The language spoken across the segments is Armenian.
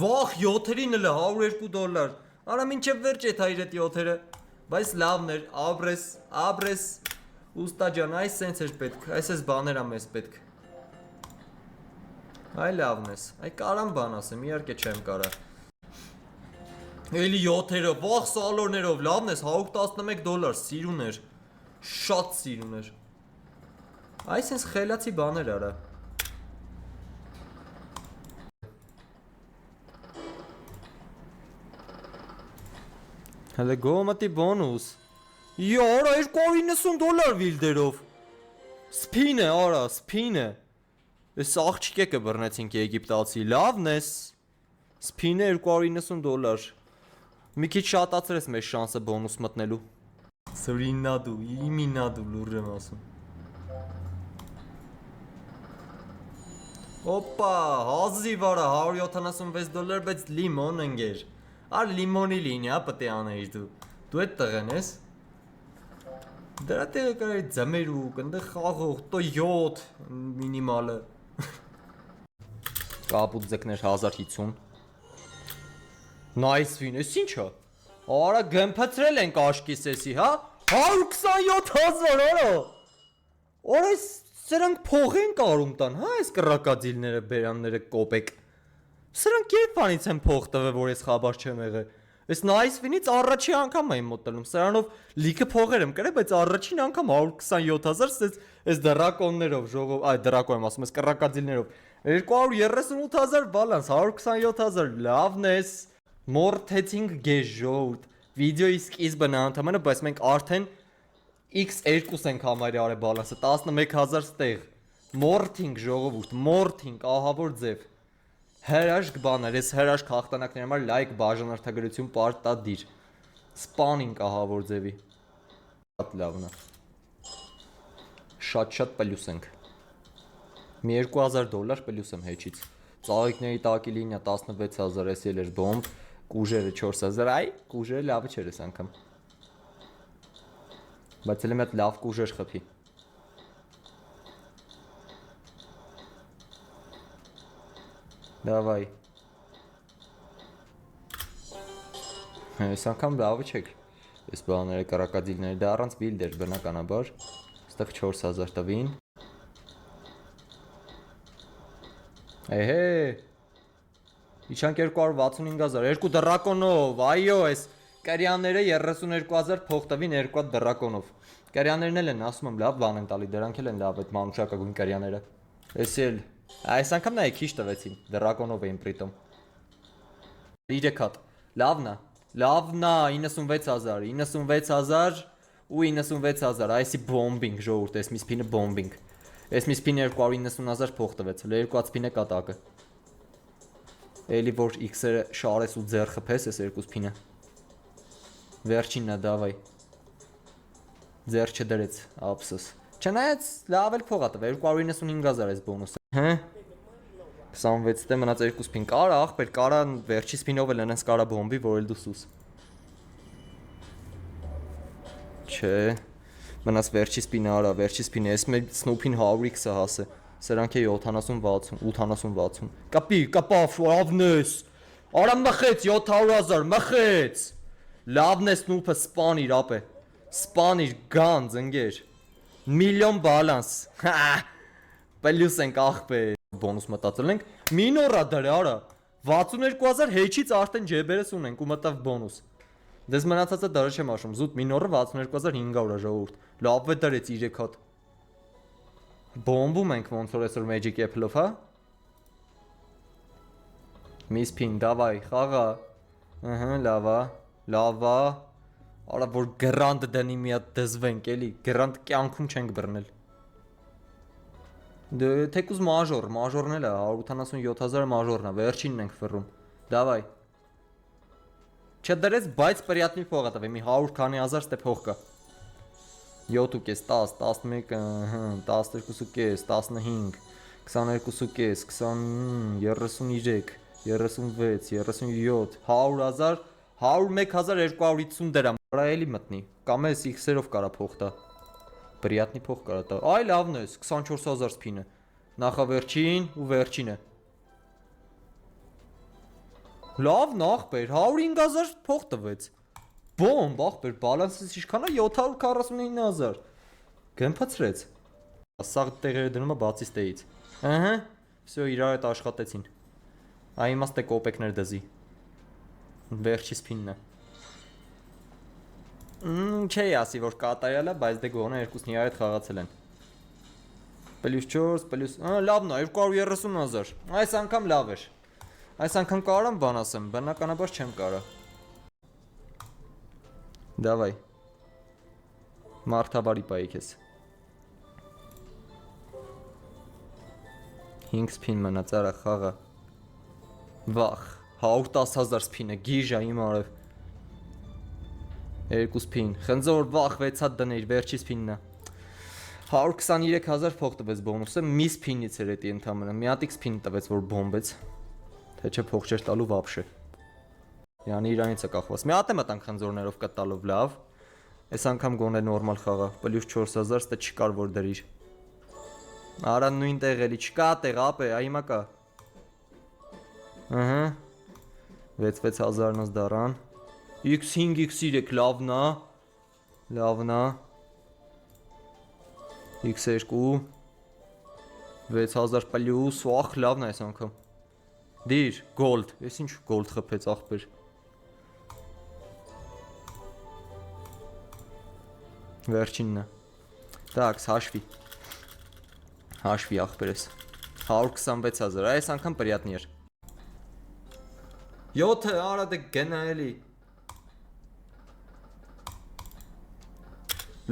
Վախ 7-ին էլ $102։ Արա մինչև վերջ է թա իր այդ 7-ը։ Բայց լավն էր, աբրես, ուստա ջան, այս սենց էր պետք, այս բաներ ա մեզ պետք։ Այ լավն ես, այ կարամ բան ասեմ, իհարկե չեմ կարա։ Էլի 7-ը, վախ սալորներով, լավն ես, $111, սիրուն էր, շատ սիրուն էր։ Այս սենց խելացի բաներ արա։ Հələ գոմատի բոնուս։ Յա, արա $290 վիլդերով։ Սպին է, արա, սպին է։ Ես աղջիկ եկը բռնեցինք Եգիպտացի, լավն ես։ Սպին է $290։ Մի քիչ շատացրես մեր շանսը բոնուս մտնելու։ Սրինադու, իմինադու լուրջ եմ ասում։ Օպա, հազիվ արա, $176, բայց լիմոն ընգեր։ Ար լիմոնի լինի, պետք է անեիր դու։ Դու այդ տղեն ես։ Դրա տեղը կարելի ձմերուկ, ընդ խաղող, տո 7 մինիմալը։ Կապուտ ձկներ 1050։ Նայս վին, ես ինչա։ Արա գմփցրել ենք աշկիս էսի, հա։ 127,000 արա։ Արա սրանք փող են կարում տան, հա, այս կռակադիլները, բերանները կոպեկ։ Սրանք երբանից են փող տվել, որ ես խաբար չեմ եղել։ Ես նայս վինից առաջի անգամ եմ մոտենում, սրանով լիքը փողեր եմ կրել, բայց առաջին անգամ 127,000 այս դրակոններով, ժողով, այ դրակոն եմ ասում, այս կռակադիլներով։ 238,000 բալանս, 127,000, լավն ես։ Մորթեցինք գեժ ժողովուրդ։ Վիդեոյի սկիզբն է ընդհանրապես, բայց մենք արդեն x2 ենք համարի արել բալանսը, 11,000 ստեղ։ Մորթինգ ժողովուրդ, մորթինգ, ահավոր ձև։ Հրաշք բաներ, ես հրաշք հաղթանակների համար լայք բաժանորդագրություն պարտադիր։ Սպանինգ ահավոր ձևի։ Շատ լավն է։ Շատ պլյուս ենք։ Մի $2,000 պլյուս եմ հեչից։ Ծաղիկների տակի լինիա 16,000, ես էլ էր բոմբ, կուժերը 4,000, այ կուժերը լավը չեր ես անգամ։ Բայց էլ եմ այդ լավ կուժեր խփի։ Դավայ։ Այս անգամ լավը չեք։ Այս բաները կռակադիլները դա առանց բիլդեր բնականաբար։ Այստեղ 4,000 տվին։ Էհե։ Իչանք 265,000, երկու դրակոնով, այո, այս կրյանները 32,000 փող տվին երկու հատ դրակոնով։ Կրյաներն էլ են, ասում եմ, լավ բան են տալի, դրանք էլ են լավ այդ մանուշակագույն կրյաները։ Էս էլ այս անգամ նա քիչ տվեցին, դրակոնով էին պրիտոմ։ 3 հատ, լավն է, 96,000, 96,000 ու 96,000, այսի բոմբինգ ժողովուրդ, այս մի սպինը բոմբինգ։ Այս մի սպինը 290,000 փող տվեց, հələ երկու հատ սպինը կատակը։ Էլի որ X-ը շարես ու ձեռ խփես, այս երկու սպինը։ Վերջինն է, դավայ։ Ձեռ չդրեց, ափսոս։ Չնայած լավ էլ փող ա տվել, 295,000 այս բոնուսը։ Հա 26-ը մնաց երկու սպին, կարա ախպեր, կարա վերջի սպինով էլ այնպես կարա բոմբի, որ էլ դու սուս։ Չէ, մնաց վերջի սպինը արա, վերջի սպինը, ես մեր Snoop-ին 100x-ը հասը, սրանք է 70-60, 80-60, կապա, լավնես, արա մխեց 700,000, մխեց, լավնես Snoop-ը սպանիր ապ է, սպանիր գանձ ընգեր, միլիոն բալանս, հա, պլյուս ենք ախպեր, բոնուս մտածել ենք, մինորա դրա արա, 62,000 հեչից արդեն ջեբերս ունենք ու մտավ բոնուս, դες մնացածը դարը չեմ աշում, զուտ մինորը 62,500 ժողովուրդ, լավ է դրեց 3 հատ, բոմբում ենք ոնց որ այսօր Magic Apple-ով, հա, Miss Pin, դավայ, խաղա, լավա, արա որ գրանդ դնի մի հատ դզվենք էլի, գրանդ կյանքում չենք բռնել։ Թեկուզ մաժորն էլ է, 187,000 մաժորն է, վերջինն ենք ֆռում, դավայ։ Չդրեց, բայց պրիատնի փող ա տվել, մի 100 քանի հազար ստե փող կա։ 7.5, 10, 11, 12.5, 15, 22.5, 20, 33, 36, 37, 100,000, 101,250 դրամ, արա էլի մտնի, կամ ես X-երով կարա փող տա, պրիատնի փող կարա տա, այ լավն ես, 24,000 սպինը, նախավերջին ու վերջինը, Լավ նախբեր 105,000 փող տվեց։ Բոմ, ախպեր, բալանսից ինչքան է 749,000։ Գեմփացրեց։ Սաղ տեղերը դնում է բացի ստեից։ Ահա, всё իրար հետ աշխատեցին։ Այ իմաստե կոպեկներ դզի։ Վերջի սփինն է։ Չի ասի որ կատարյալ է, բայց դե գոնե երկուսն իրար հետ խաղացել են։ +4 + լավն է 230,000։ Այս անգամ լավ էր։ Այս անգամ կարամ բան ասեմ, բնականաբար չեմ կարա։ Դավայ։ Մարտավարի պայի քեզ։ 5 սփին մնաց արա խաղը։ Վախ, 110,000 սփինը գիժա իմ արև։ 2 սփին, խնձոր վախ 6 հատ դներ, վերջի սփինն է։ 123,000 փող տվեց բոնուսը, մի սփինից էր էտի ընդամենը, մի հատիկ սփին տվեց, որ բոմբեց։ Թե չէ փող չէր տալու վաբշե։ Յանի իրանից է կախված։ Մի հատ եմ ատանք խնձորներով կտալով լավ։ Այս անգամ գոնե նորմալ խաղա, +4,000 ստե չկար որ դրիր։ Արա նույն տեղ էլի չկա տեղ ապե, այ հիմա կա։ Ահա 6,000-նոց դարան։ X5 X3 լավն է։ Լավն է։ X2 6,000 պլյուս, ախ լավն է այս անգամ։ Դիր, գոլդ, ես ինչ գոլդ խփեց ախպեր։ Վերջինն է։ Так, հաշվի։ Հաշվի ախպերես։ 126,000, այս անգամ պրիատնի էր։ 7 արա դե գնա էլի։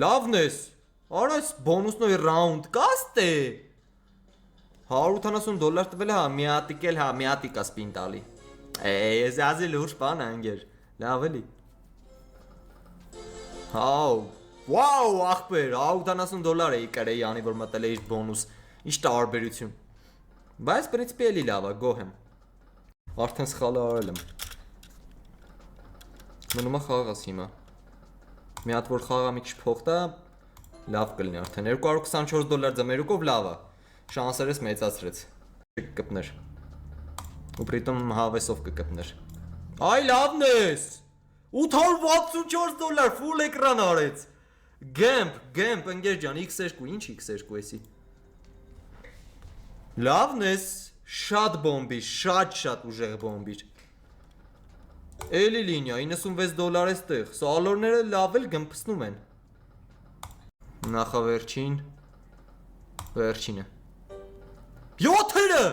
Լավն ես։ Արա այս բոնուսնոյ ռաունդ կաստ է։ $180 տվել հա, մի հատիկ էլ հա, մի հատիկ է սպին տալի։ Ես ազի լուրջ բան անգեր, լավ էլի։ Հաու, վաու ախպեր, $180 էի կրեի անի, որ մտել է իր բոնուս, ինչ տարբերություն։ Բայց պրինցիպի էլի լավ է, գոհ եմ։ Արդեն սխալը արել եմ։ Մնում է խաղաս հիմա։ Մի հատ որ խաղա մի քիչ փող տա, լավ կլինի արդեն, $224 ձմերուկով լավ է։ Շանսերս մեծացրեց։ Կկպներ։ Ու պրիտոմ հավեսով կկպներ։ Այ լավն ես։ $864 full էկրան արեց։ Գեմփ, ընկեր ջան, X2, ինչ X2 էսի։ Լավն ես, շատ բոմբի, շատ ուժեղ բոմբիր։ Էլի լինիա, $96 ես տեղ, սալորները լավ էլ գմփսնում են։ Նախավերջին, վերջինը։ 7-ը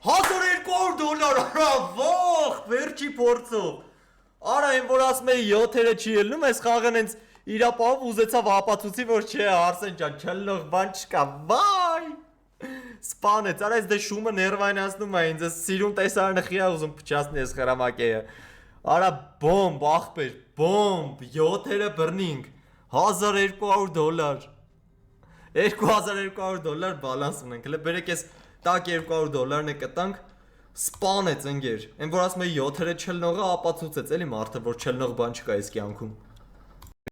$1,200, արա ոխ, վերջի փորձով։ Արա այն որ ասում էի 7-ը չի ելնում, այս խաղն հենց իրապահով ուզեցավ ապացուցի, որ չէ, Արսեն ջան, չլնող բան չկա, վայ։ Սպանեց, արա այս դե շումը ներվայնացնում է ինձ, սիրուն տեսարանը խիա ուզում փչացնի այս խրամակեը։ Արա բոմբ, ախպեր, բոմբ, 7-ը բռնինք, $1,200։ $2,200 բալանս ունենք, հլը բերեք ես տակ $200-ն է կտանք, սպանեց ընգեր, են որ ասում է 7-ը չլնողը ապացուցեց էլի մարդը, որ չլնող բան չկա այս կյանքում։